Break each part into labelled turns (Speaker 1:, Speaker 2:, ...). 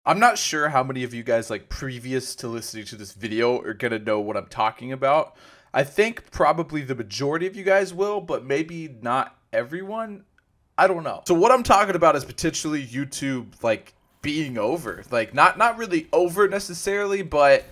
Speaker 1: I'm not sure how many of you guys, like, previous to listening to this video are gonna know what I'm talking about. I think probably the majority of you guys will, but maybe not everyone. I don't know. So what I'm talking about is potentially YouTube, like, being over. Like, not really over necessarily, but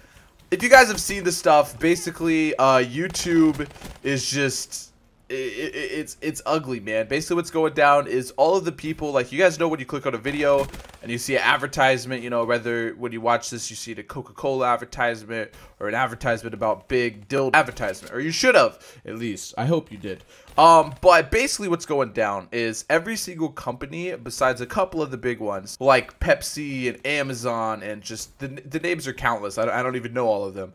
Speaker 1: if you guys have seen the stuff, basically, YouTube is just... It's ugly, man. Basically what's going down is all of the people, like, you guys know when you click on a video and you see an advertisement, you know, whether when you watch this you see the Coca-Cola advertisement or an advertisement about big dildo advertisement, or you should have, at least. I hope you did. But basically what's going down is every single company besides a couple of the big ones like Pepsi and Amazon, and just the names are countless. I don't even know all of them.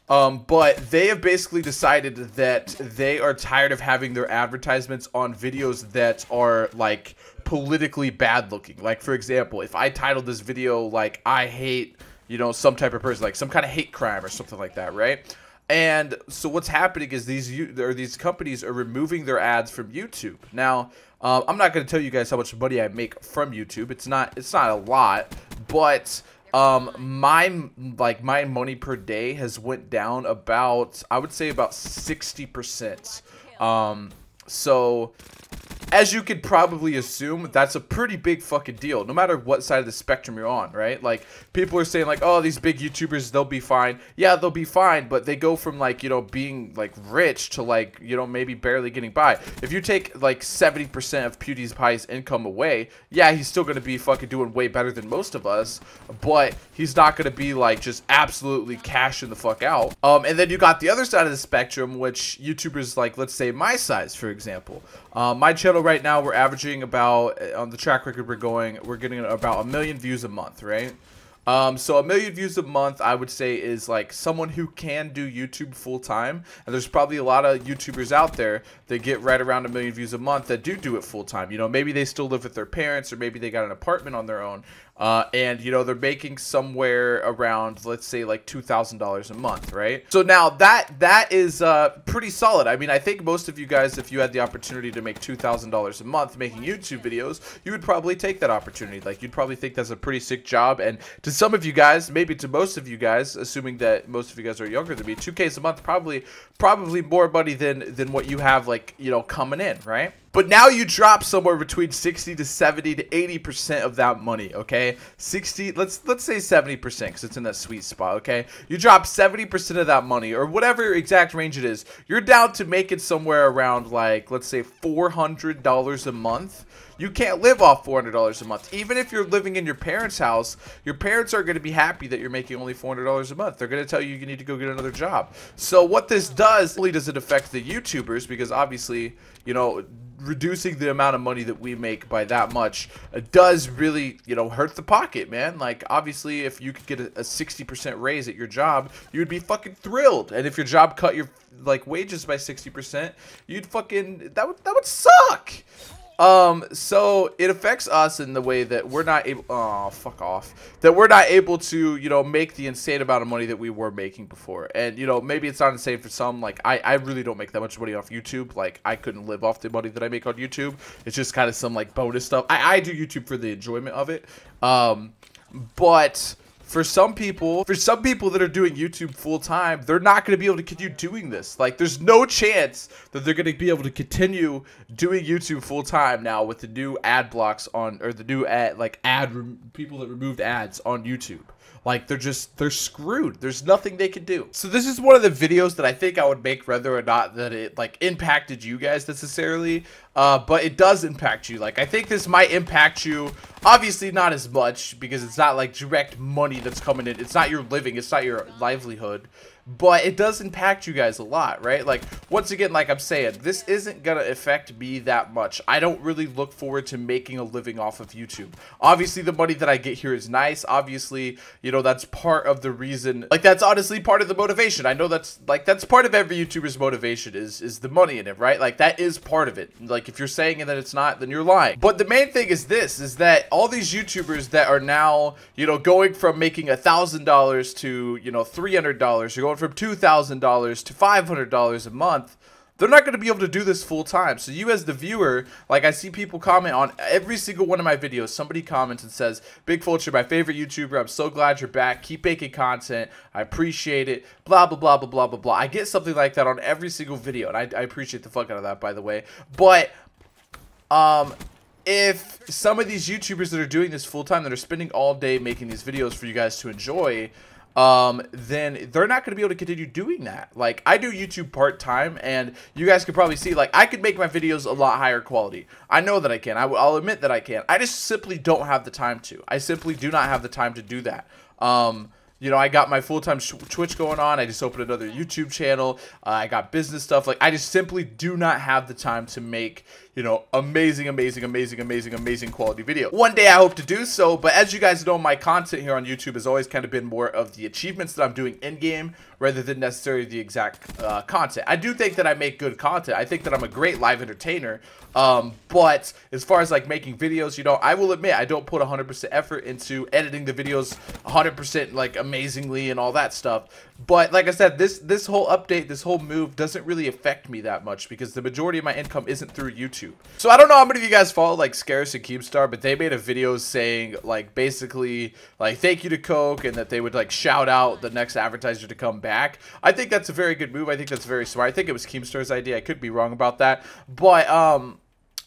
Speaker 1: But they have basically decided that they are tired of having their advertisements on videos that are, like, politically bad looking. Like, for example, if I titled this video, like, I hate, you know, some type of person, like some kind of hate crime or something like that, right? And so what's happening is these companies are removing their ads from YouTube. Now, I'm not going to tell you guys how much money I make from YouTube. It's not a lot, but... my money per day has went down about, I would say about 60%. So as you could probably assume, that's a pretty big fucking deal, no matter what side of the spectrum you're on, right? Like, people are saying, like, oh, these big YouTubers, they'll be fine. Yeah, they'll be fine, but they go from, like, you know, being, like, rich to, like, you know, maybe barely getting by. If you take, like, 70% of PewDiePie's income away, yeah, he's still gonna be fucking doing way better than most of us, but he's not gonna be, like, just absolutely cashing the fuck out. And then you got the other side of the spectrum, which YouTubers, like, let's say my size, for example. My channel right now, we're averaging about, on the track record we're getting about 1 million views a month, right? So 1 million views a month, I would say, is like someone who can do YouTube full time. And there's probably a lot of YouTubers out there that get right around 1 million views a month that do it full time. You know, maybe they still live with their parents, or maybe they got an apartment on their own. And, you know, they're making somewhere around, let's say, like $2,000 a month, right? So now that is pretty solid. I mean, I think most of you guys, if you had the opportunity to make $2,000 a month making YouTube videos, you would probably take that opportunity. Like, you'd probably think that's a pretty sick job. And to some of you guys, maybe to most of you guys, assuming that most of you guys are younger than me, $2K a month, probably more money than what you have, like, you know, coming in, right? But now you drop somewhere between 60 to 70 to 80% of that money, okay? 60, let's say 70%, because it's in that sweet spot, okay? You drop 70% of that money, or whatever exact range it is. You're down to make it somewhere around, like, let's say $400 a month. You can't live off $400 a month. Even if you're living in your parents' house, your parents are going to be happy that you're making only $400 a month. They're going to tell you you need to go get another job. So what this does, really does it affect the YouTubers, because obviously, you know, reducing the amount of money that we make by that much does really, you know, hurt the pocket, man. Like, obviously, if you could get a 60% raise at your job, you'd be fucking thrilled. And if your job cut your, like, wages by 60%, you'd fucking, that would suck. So it affects us in the way that we're not able, oh, fuck off, that we're not able to, you know, make the insane amount of money that we were making before. And, you know, maybe it's not insane for some. Like, I really don't make that much money off YouTube. Like, I couldn't live off the money that I make on YouTube. It's just kind of some, like, bonus stuff. I do YouTube for the enjoyment of it. But for some people that are doing YouTube full time, they're not going to be able to continue doing this. Like, there's no chance that they're going to be able to continue doing YouTube full time now with the new ad blocks on, or the new people that removed ads on YouTube. Like, they're screwed. There's nothing they can do. So this is one of the videos that I think I would make whether or not that it, like, impacted you guys necessarily. But it does impact you. Like, I think this might impact you. Obviously not as much, because it's not, like, direct money that's coming in. It's not your living. It's not your livelihood. But it does impact you guys a lot, right? Like, once again, like I'm saying, this isn't gonna affect me that much. I don't really look forward to making a living off of YouTube. Obviously, the money that I get here is nice. Obviously, you know, that's part of the reason. Like, that's honestly part of the motivation. I know that's part of every YouTuber's motivation is the money in it, right? Like, that is part of it. Like, if you're saying that it's not, then you're lying. But the main thing is this, is that all these YouTubers that are now, you know, going from making $1,000 to, you know, $300, you're going from $2,000 to $500 a month, they're not going to be able to do this full time. So you as the viewer, like I see people comment on every single one of my videos. Somebody comments and says, Big Fulcher, my favorite YouTuber. I'm so glad you're back. Keep making content. I appreciate it. Blah, blah, blah, blah, blah, blah, blah. I get something like that on every single video. And I appreciate the fuck out of that, by the way. But, if some of these YouTubers that are doing this full time, that are spending all day making these videos for you guys to enjoy, then they're not going to be able to continue doing that. Like, I do YouTube part-time, and you guys could probably see, like, I could make my videos a lot higher quality. I know that I can. I'll admit that I can. I just simply don't have the time to. I simply do not have the time to do that. You know, I got my full-time Twitch going on. I just opened another YouTube channel. I got business stuff. Like, I just simply do not have the time to make, you know, amazing quality video. One day I hope to do so, but as you guys know, my content here on YouTube has always kind of been more of the achievements that I'm doing in-game rather than necessarily the exact content. I do think that I make good content. I think that I'm a great live entertainer, but as far as like making videos, you know, I will admit I don't put 100% effort into editing the videos 100% like amazingly and all that stuff. But like I said, this whole update, this whole move doesn't really affect me that much because the majority of my income isn't through YouTube. So I don't know how many of you guys follow like Scarce and Keemstar, but they made a video saying like basically like thank you to Coke and that they would like shout out the next advertiser to come back. I think that's a very good move. I think that's very smart. I think it was Keemstar's idea. I could be wrong about that, but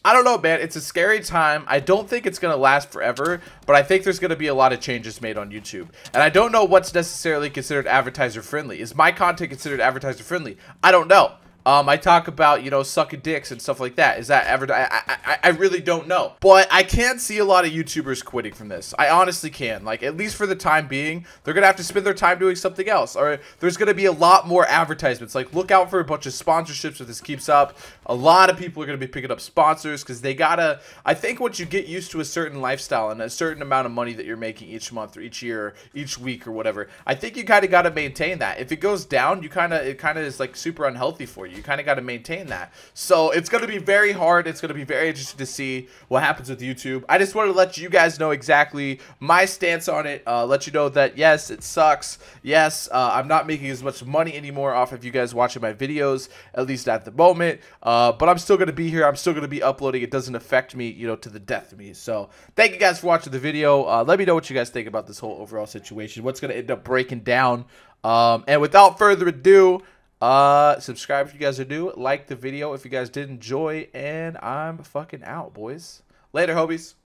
Speaker 1: I don't know, man. It's a scary time. I don't think it's going to last forever, but I think there's going to be a lot of changes made on YouTube. And I don't know what's necessarily considered advertiser friendly. Is my content considered advertiser friendly? I don't know. I talk about, you know, sucking dicks and stuff like that. Is that I really don't know. But I can see a lot of YouTubers quitting from this. I honestly can. Like, at least for the time being, they're going to have to spend their time doing something else. Or there's going to be a lot more advertisements. Like, look out for a bunch of sponsorships if this keeps up. A lot of people are going to be picking up sponsors because they got to... I think once you get used to a certain lifestyle and a certain amount of money that you're making each month or each year, or each week or whatever, I think you kind of got to maintain that. If it goes down, it kind of is like super unhealthy for you. You kind of got to maintain that. So it's going to be very hard. It's going to be very interesting to see what happens with YouTube. I just wanted to let you guys know exactly my stance on it. Let you know that, yes, it sucks. Yes, I'm not making as much money anymore off of you guys watching my videos, at least at the moment. But I'm still going to be here. I'm still going to be uploading. It doesn't affect me, you know, to the death of me. So thank you guys for watching the video. Let me know what you guys think about this whole overall situation. What's going to end up breaking down. And without further ado, subscribe if you guys are new, like the video if you guys did enjoy, and I'm fucking out, boys. Later, hobies.